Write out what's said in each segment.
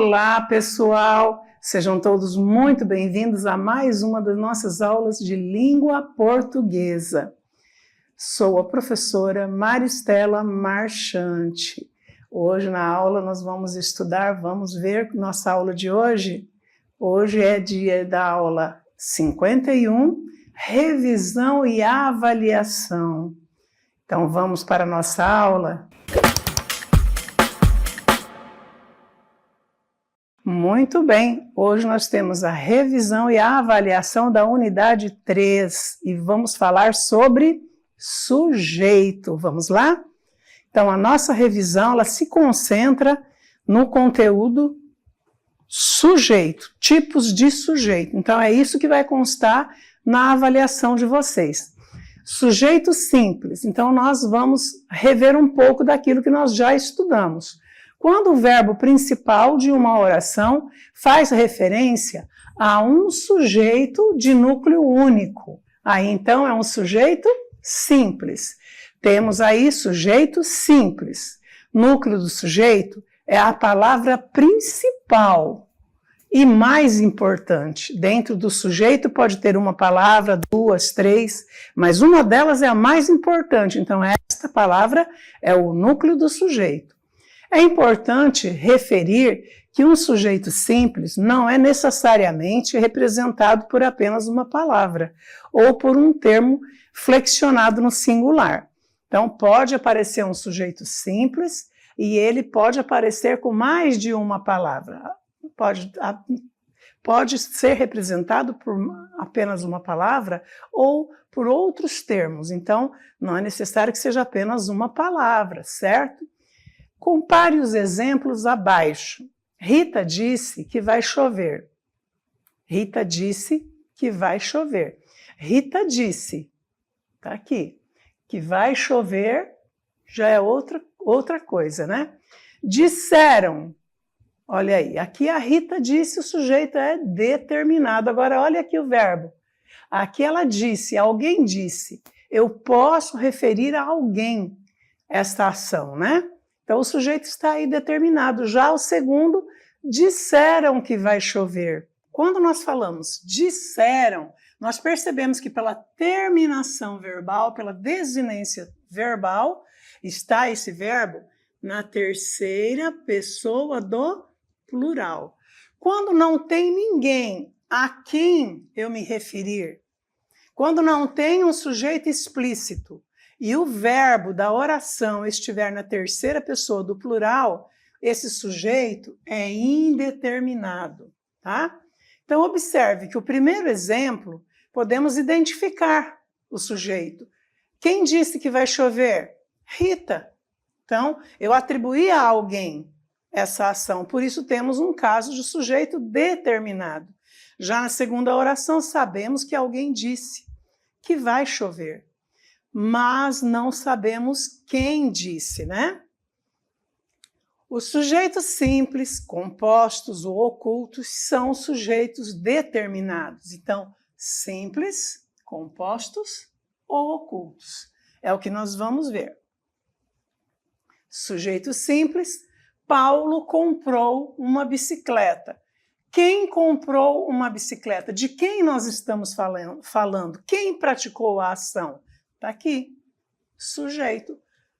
Olá, pessoal! Sejam todos muito bem-vindos a mais uma das nossas aulas de língua portuguesa. Sou a professora Maristela Marchante. Hoje na aula nós vamos estudar, vamos ver nossa aula de hoje. Hoje é dia da aula 51, revisão e avaliação. Então vamos para a nossa aula. Muito bem, hoje nós temos a revisão e a avaliação da unidade 3 e vamos falar sobre sujeito. Vamos lá? Então a nossa revisão ela se concentra no conteúdo sujeito, tipos de sujeito. Então é isso que vai constar na avaliação de vocês. Sujeito simples, então nós vamos rever um pouco daquilo que nós já estudamos. Quando o verbo principal de uma oração faz referência a um sujeito de núcleo único, aí então é um sujeito simples. Temos aí sujeito simples. Núcleo do sujeito é a palavra principal e mais importante. Dentro do sujeito pode ter uma palavra, duas, três, mas uma delas é a mais importante. Então esta palavra é o núcleo do sujeito. É importante referir que um sujeito simples não é necessariamente representado por apenas uma palavra ou por um termo flexionado no singular. Então, pode aparecer um sujeito simples e ele pode aparecer com mais de uma palavra. Pode ser representado por apenas uma palavra ou por outros termos. Então, não é necessário que seja apenas uma palavra, certo? Compare os exemplos abaixo. Rita disse que vai chover. Rita disse que vai chover. Rita disse, tá aqui, que vai chover já é outra coisa, né? Disseram, olha aí, aqui a Rita disse, o sujeito é determinado. Agora olha aqui o verbo. Aqui ela disse, alguém disse. Eu posso referir a alguém esta ação, né? Então, o sujeito está aí determinado. Já o segundo, disseram que vai chover. Quando nós falamos disseram, nós percebemos que pela terminação verbal, pela desinência verbal, está esse verbo na terceira pessoa do plural. Quando não tem ninguém a quem eu me referir, quando não tem um sujeito explícito, e o verbo da oração estiver na terceira pessoa do plural, esse sujeito é indeterminado, tá? Então, observe que o primeiro exemplo, podemos identificar o sujeito. Quem disse que vai chover? Rita. Então, eu atribuí a alguém essa ação, por isso temos um caso de sujeito determinado. Já na segunda oração, sabemos que alguém disse que vai chover. Mas não sabemos quem disse, né? Os sujeitos simples, compostos ou ocultos são sujeitos determinados. Então, simples, compostos ou ocultos. É o que nós vamos ver. Sujeito simples, Paulo comprou uma bicicleta. Quem comprou uma bicicleta? De quem nós estamos falando? Quem praticou a ação? Está aqui, sujeito.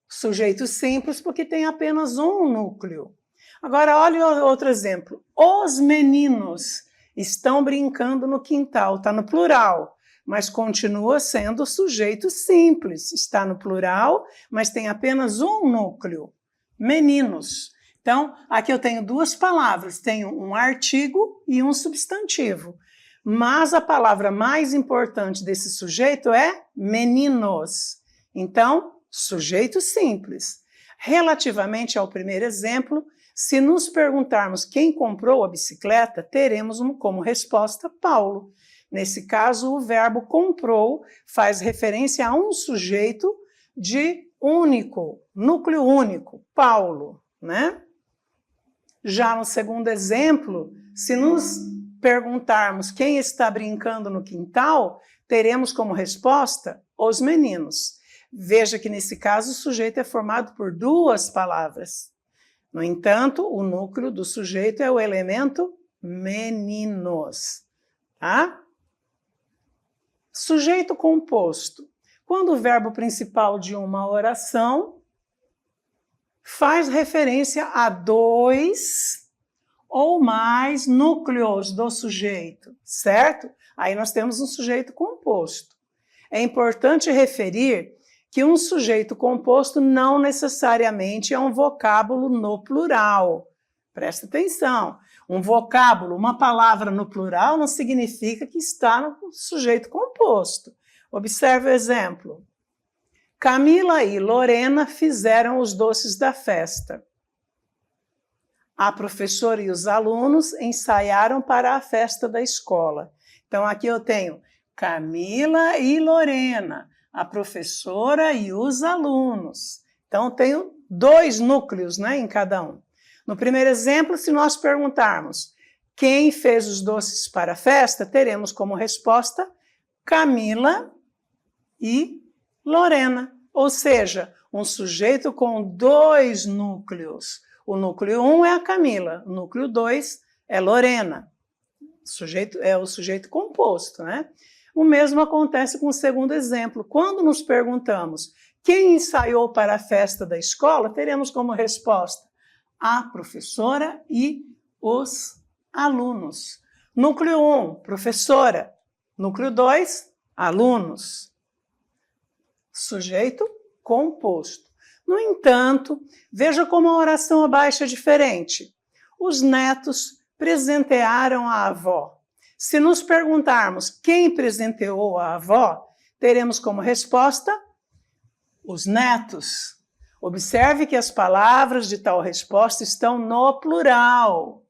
Sujeito simples porque tem apenas um núcleo. Agora, olha outro exemplo. Os meninos estão brincando no quintal. Está no plural, mas continua sendo sujeito simples. Está no plural, mas tem apenas um núcleo. Meninos. Então, aqui eu tenho duas palavras. Tenho um artigo e um substantivo. Mas a palavra mais importante desse sujeito é meninos. Então, sujeito simples. Relativamente ao primeiro exemplo, se nos perguntarmos quem comprou a bicicleta, teremos como resposta Paulo. Nesse caso, o verbo comprou faz referência a um sujeito de único, núcleo único, Paulo, né? Já no segundo exemplo, se nos perguntarmos quem está brincando no quintal, teremos como resposta os meninos. Veja que nesse caso o sujeito é formado por duas palavras. No entanto, o núcleo do sujeito é o elemento meninos, tá? Sujeito composto. Quando o verbo principal de uma oração faz referência a dois ou mais núcleos do sujeito, certo? Aí nós temos um sujeito composto. É importante referir que um sujeito composto não necessariamente é um vocábulo no plural. Presta atenção. Um vocábulo, uma palavra no plural não significa que está no sujeito composto. Observe o exemplo. Camila e Lorena fizeram os doces da festa. A professora e os alunos ensaiaram para a festa da escola. Então, aqui eu tenho Camila e Lorena, a professora e os alunos. Então, tenho dois núcleos, né, em cada um. No primeiro exemplo, se nós perguntarmos quem fez os doces para a festa, teremos como resposta Camila e Lorena. Ou seja, um sujeito com dois núcleos. O núcleo 1 é a Camila, o núcleo 2 é Lorena. É o sujeito composto, né? O mesmo acontece com o segundo exemplo. Quando nos perguntamos quem ensaiou para a festa da escola, teremos como resposta a professora e os alunos. Núcleo 1, professora. Núcleo 2, alunos. Sujeito composto. No entanto, veja como a oração abaixo é diferente. Os netos presentearam a avó. Se nos perguntarmos quem presenteou a avó, teremos como resposta os netos. Observe que as palavras de tal resposta estão no plural.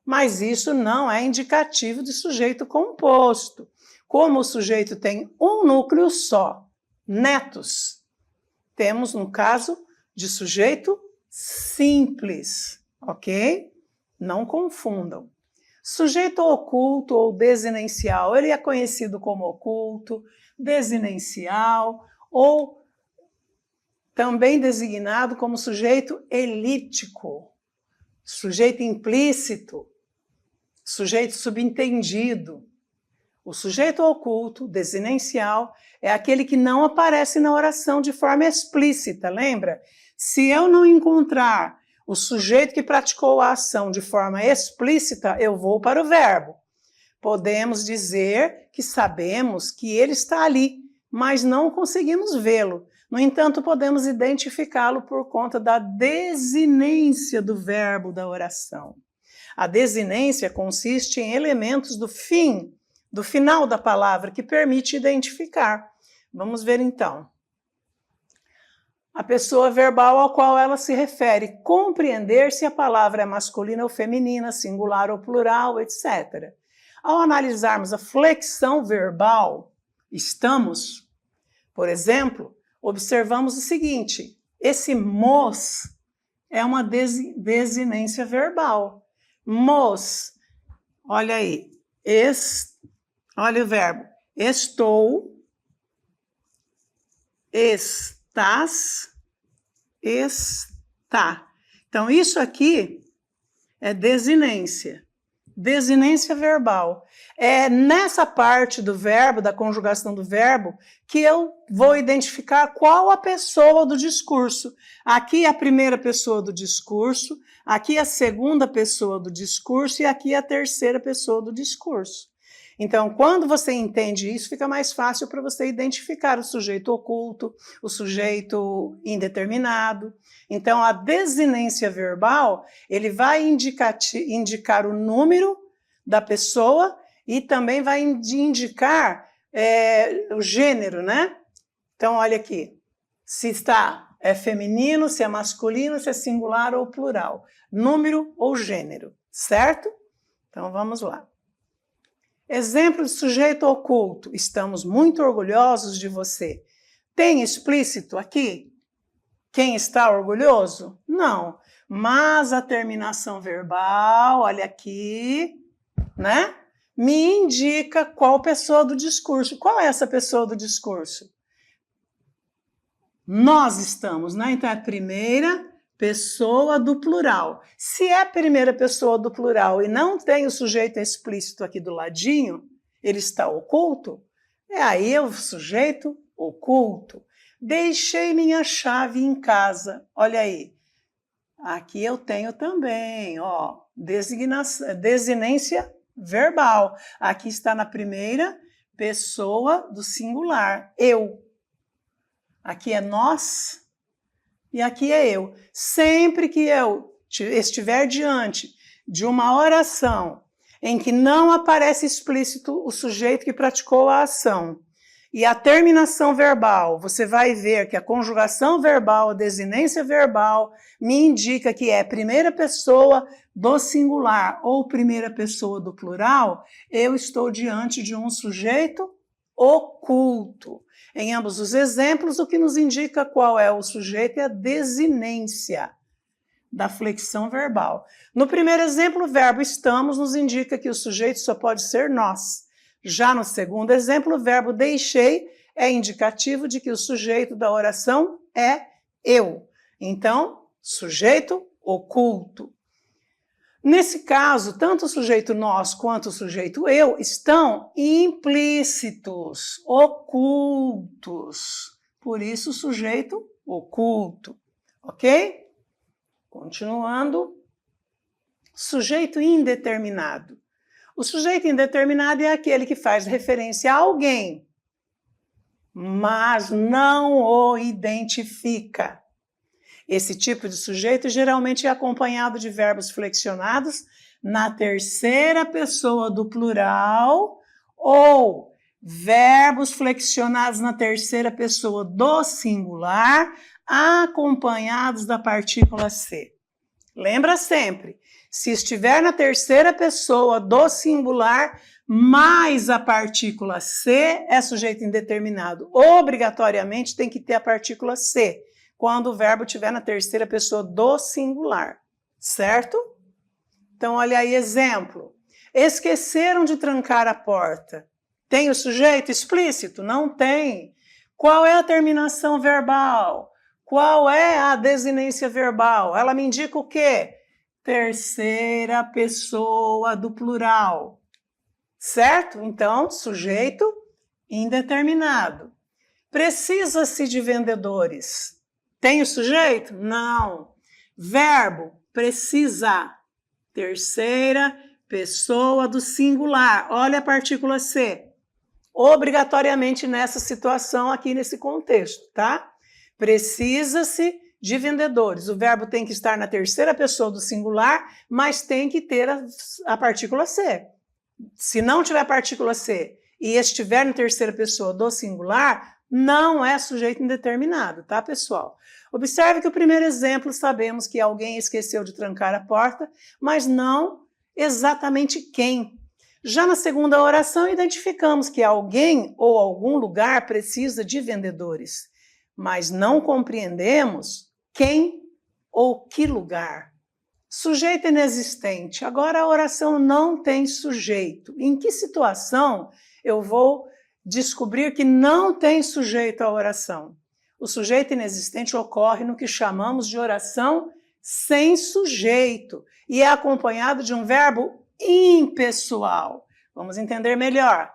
Mas isso não é indicativo de sujeito composto. Como o sujeito tem um núcleo só, netos, temos no caso de sujeito simples, ok? Não confundam. Sujeito oculto ou desinencial, ele é conhecido como oculto, desinencial ou também designado como sujeito elíptico, sujeito implícito, sujeito subentendido. O sujeito oculto, desinencial, é aquele que não aparece na oração de forma explícita, lembra? Se eu não encontrar o sujeito que praticou a ação de forma explícita, eu vou para o verbo. Podemos dizer que sabemos que ele está ali, mas não conseguimos vê-lo. No entanto, podemos identificá-lo por conta da desinência do verbo da oração. A desinência consiste em elementos do fim, do final da palavra, que permite identificar. Vamos ver então. A pessoa verbal ao qual ela se refere, compreender se a palavra é masculina ou feminina, singular ou plural, etc. Ao analisarmos a flexão verbal, estamos, por exemplo, observamos o seguinte, esse mos é uma desinência verbal. Mos, olha aí, olha o verbo, estou, estás, está. Então, isso aqui é desinência. Desinência verbal. É nessa parte do verbo, da conjugação do verbo, que eu vou identificar qual a pessoa do discurso. Aqui a primeira pessoa do discurso, aqui a segunda pessoa do discurso e aqui a terceira pessoa do discurso. Então, quando você entende isso, fica mais fácil para você identificar o sujeito oculto, o sujeito indeterminado. Então, a desinência verbal, ele vai indicar o número da pessoa e também vai indicar o gênero, né? Então, olha aqui, se é feminino, se é masculino, se é singular ou plural, número ou gênero, certo? Então, vamos lá. Exemplo de sujeito oculto. Estamos muito orgulhosos de você. Tem explícito aqui? Quem está orgulhoso? Não. Mas a terminação verbal, olha aqui, né? Me indica qual pessoa do discurso. Qual é essa pessoa do discurso? Nós estamos, né? Então é a primeira pessoa do plural. Se é primeira pessoa do plural e não tem o sujeito explícito aqui do ladinho, ele está oculto, aí é o sujeito oculto. Deixei minha chave em casa. Olha aí. Aqui eu tenho também, ó, desinência verbal. Aqui está na primeira pessoa do singular, eu. Aqui é nós e aqui é eu. Sempre que eu estiver diante de uma oração em que não aparece explícito o sujeito que praticou a ação e a terminação verbal, você vai ver que a conjugação verbal, a desinência verbal, me indica que é primeira pessoa do singular ou primeira pessoa do plural, eu estou diante de um sujeito oculto. Em ambos os exemplos, o que nos indica qual é o sujeito é a desinência da flexão verbal. No primeiro exemplo, o verbo estamos nos indica que o sujeito só pode ser nós. Já no segundo exemplo, o verbo deixei é indicativo de que o sujeito da oração é eu. Então, sujeito oculto. Nesse caso, tanto o sujeito nós quanto o sujeito eu estão implícitos, ocultos. Por isso, sujeito oculto. Ok? Continuando. Sujeito indeterminado. O sujeito indeterminado é aquele que faz referência a alguém, mas não o identifica. Esse tipo de sujeito geralmente é acompanhado de verbos flexionados na terceira pessoa do plural ou verbos flexionados na terceira pessoa do singular, acompanhados da partícula C. Lembra sempre, se estiver na terceira pessoa do singular, mais a partícula C é sujeito indeterminado. Obrigatoriamente tem que ter a partícula C, quando o verbo estiver na terceira pessoa do singular, certo? Então, olha aí, exemplo. Esqueceram de trancar a porta. Tem o sujeito explícito? Não tem. Qual é a terminação verbal? Qual é a desinência verbal? Ela me indica o quê? Terceira pessoa do plural, certo? Então, sujeito indeterminado. Precisa-se de vendedores. Tem o sujeito? Não. Verbo, precisa. Terceira pessoa do singular. Olha a partícula C. Obrigatoriamente nessa situação aqui nesse contexto, tá? Precisa-se de vendedores. O verbo tem que estar na terceira pessoa do singular, mas tem que ter a partícula C. Se não tiver a partícula C e estiver na terceira pessoa do singular, não é sujeito indeterminado, tá, pessoal? Observe que o primeiro exemplo sabemos que alguém esqueceu de trancar a porta, mas não exatamente quem. Já na segunda oração, identificamos que alguém ou algum lugar precisa de vendedores, mas não compreendemos quem ou que lugar. Sujeito inexistente. Agora a oração não tem sujeito. Em que situação eu vou descobrir que não tem sujeito à oração? O sujeito inexistente ocorre no que chamamos de oração sem sujeito e é acompanhado de um verbo impessoal. Vamos entender melhor.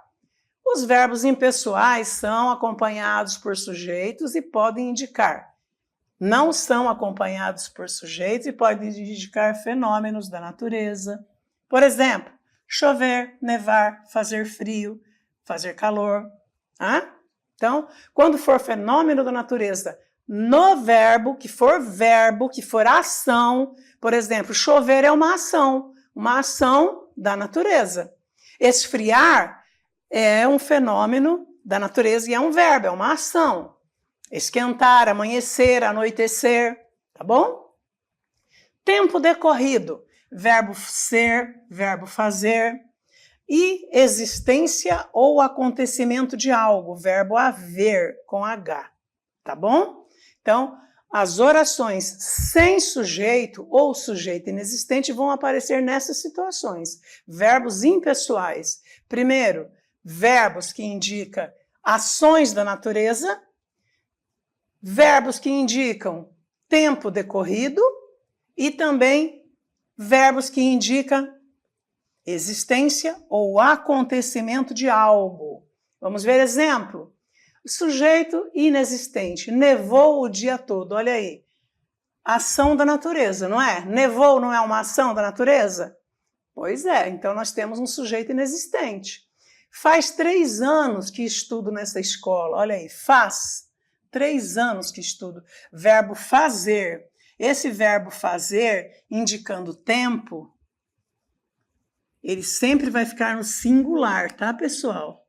Os verbos impessoais são acompanhados por sujeitos e podem indicar. Não são acompanhados por sujeitos e podem indicar fenômenos da natureza. Por exemplo, chover, nevar, fazer frio, fazer calor. Então, quando for fenômeno da natureza no verbo, que for ação, por exemplo, chover é uma ação da natureza. Esfriar é um fenômeno da natureza e é um verbo, é uma ação. Esquentar, amanhecer, anoitecer, tá bom? Tempo decorrido, verbo ser, verbo fazer. E existência ou acontecimento de algo, verbo haver, com H, tá bom? Então, as orações sem sujeito ou sujeito inexistente vão aparecer nessas situações. Verbos impessoais. Primeiro, verbos que indicam ações da natureza, verbos que indicam tempo decorrido e também verbos que indicam existência ou acontecimento de algo. Vamos ver exemplo. Sujeito inexistente. Nevou o dia todo. Olha aí. Ação da natureza, não é? Nevou não é uma ação da natureza? Pois é, então nós temos um sujeito inexistente. Faz 3 anos que estudo nessa escola. Olha aí, faz 3 anos que estudo. Verbo fazer. Esse verbo fazer, indicando tempo, ele sempre vai ficar no singular, tá, pessoal?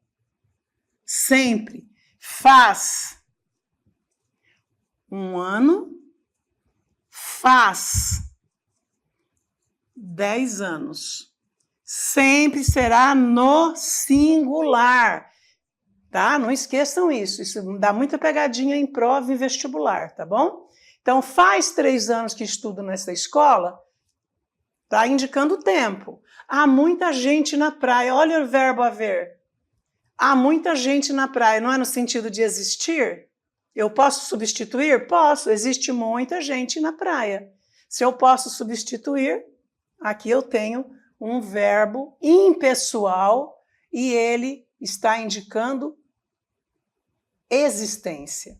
Sempre. Faz 1 ano, faz 10 anos. Sempre será no singular, tá? Não esqueçam isso. Isso dá muita pegadinha em prova e vestibular, tá bom? Então, faz 3 anos que estudo nessa escola, tá indicando tempo. Há muita gente na praia. Olha o verbo haver. Há muita gente na praia, não é no sentido de existir? Eu posso substituir? Posso, existe muita gente na praia. Se eu posso substituir, aqui eu tenho um verbo impessoal e ele está indicando existência.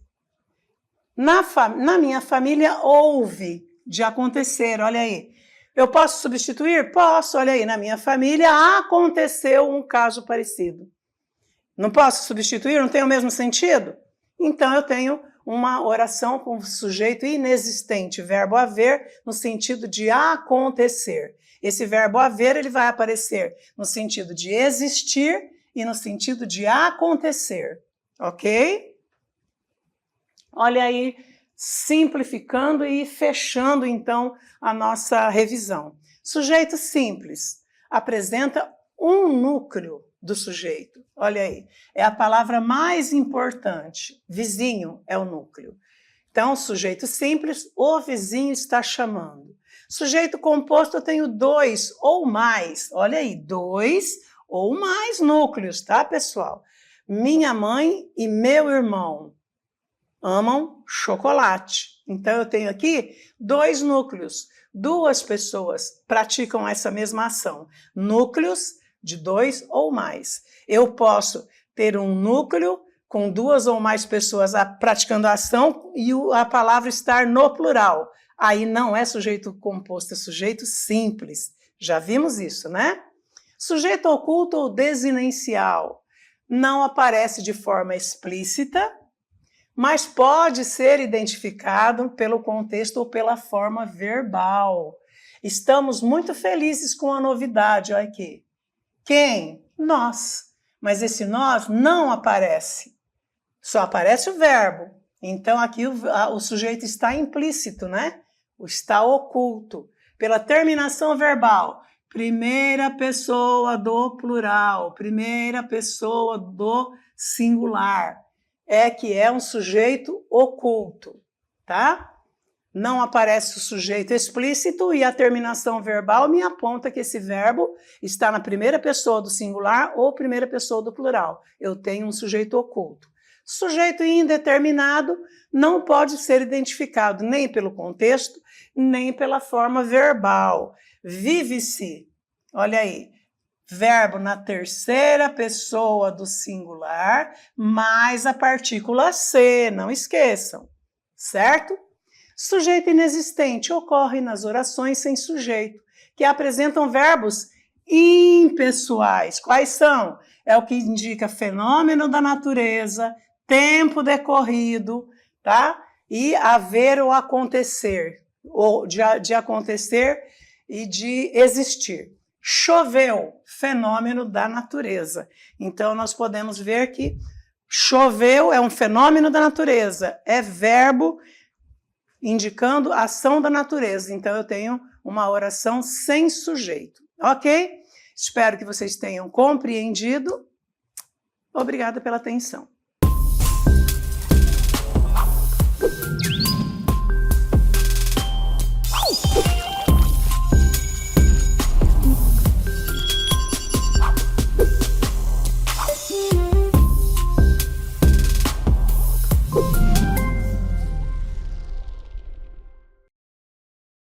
Na minha família houve de acontecer, olha aí. Eu posso substituir? Posso, olha aí, na minha família aconteceu um caso parecido. Não posso substituir? Não tem o mesmo sentido? Então, eu tenho uma oração com sujeito inexistente, verbo haver, no sentido de acontecer. Esse verbo haver, ele vai aparecer no sentido de existir e no sentido de acontecer, ok? Olha aí, simplificando e fechando, então, a nossa revisão. Sujeito simples apresenta um núcleo do sujeito. Olha aí, é a palavra mais importante. Vizinho é o núcleo. Então, sujeito simples, o vizinho está chamando. Sujeito composto, eu tenho 2 ou mais. Olha aí, 2 ou mais núcleos, tá, pessoal? Minha mãe e meu irmão amam chocolate. Então, eu tenho aqui 2 núcleos. 2 pessoas praticam essa mesma ação. Núcleos de 2 ou mais. Eu posso ter um núcleo com 2 ou mais pessoas praticando a ação e a palavra estar no plural. Aí não é sujeito composto, é sujeito simples. Já vimos isso, né? Sujeito oculto ou desinencial não aparece de forma explícita, mas pode ser identificado pelo contexto ou pela forma verbal. Estamos muito felizes com a novidade, olha aqui. Quem? Nós. Mas esse nós não aparece. Só aparece o verbo. Então, aqui o sujeito está implícito, né? Está oculto. Pela terminação verbal. Primeira pessoa do plural. Primeira pessoa do singular. É que é um sujeito oculto, tá? Não aparece o sujeito explícito e a terminação verbal me aponta que esse verbo está na primeira pessoa do singular ou primeira pessoa do plural. Eu tenho um sujeito oculto. Sujeito indeterminado não pode ser identificado nem pelo contexto, nem pela forma verbal. Vive-se, olha aí, verbo na terceira pessoa do singular, mais a partícula se, não esqueçam, certo? Sujeito inexistente ocorre nas orações sem sujeito, que apresentam verbos impessoais. Quais são? É o que indica fenômeno da natureza, tempo decorrido, tá? E haver ou acontecer, ou de acontecer e de existir. Choveu, fenômeno da natureza. Então, nós podemos ver que choveu é um fenômeno da natureza, é verbo indicando a ação da natureza. Então, eu tenho uma oração sem sujeito, ok? Espero que vocês tenham compreendido. Obrigada pela atenção.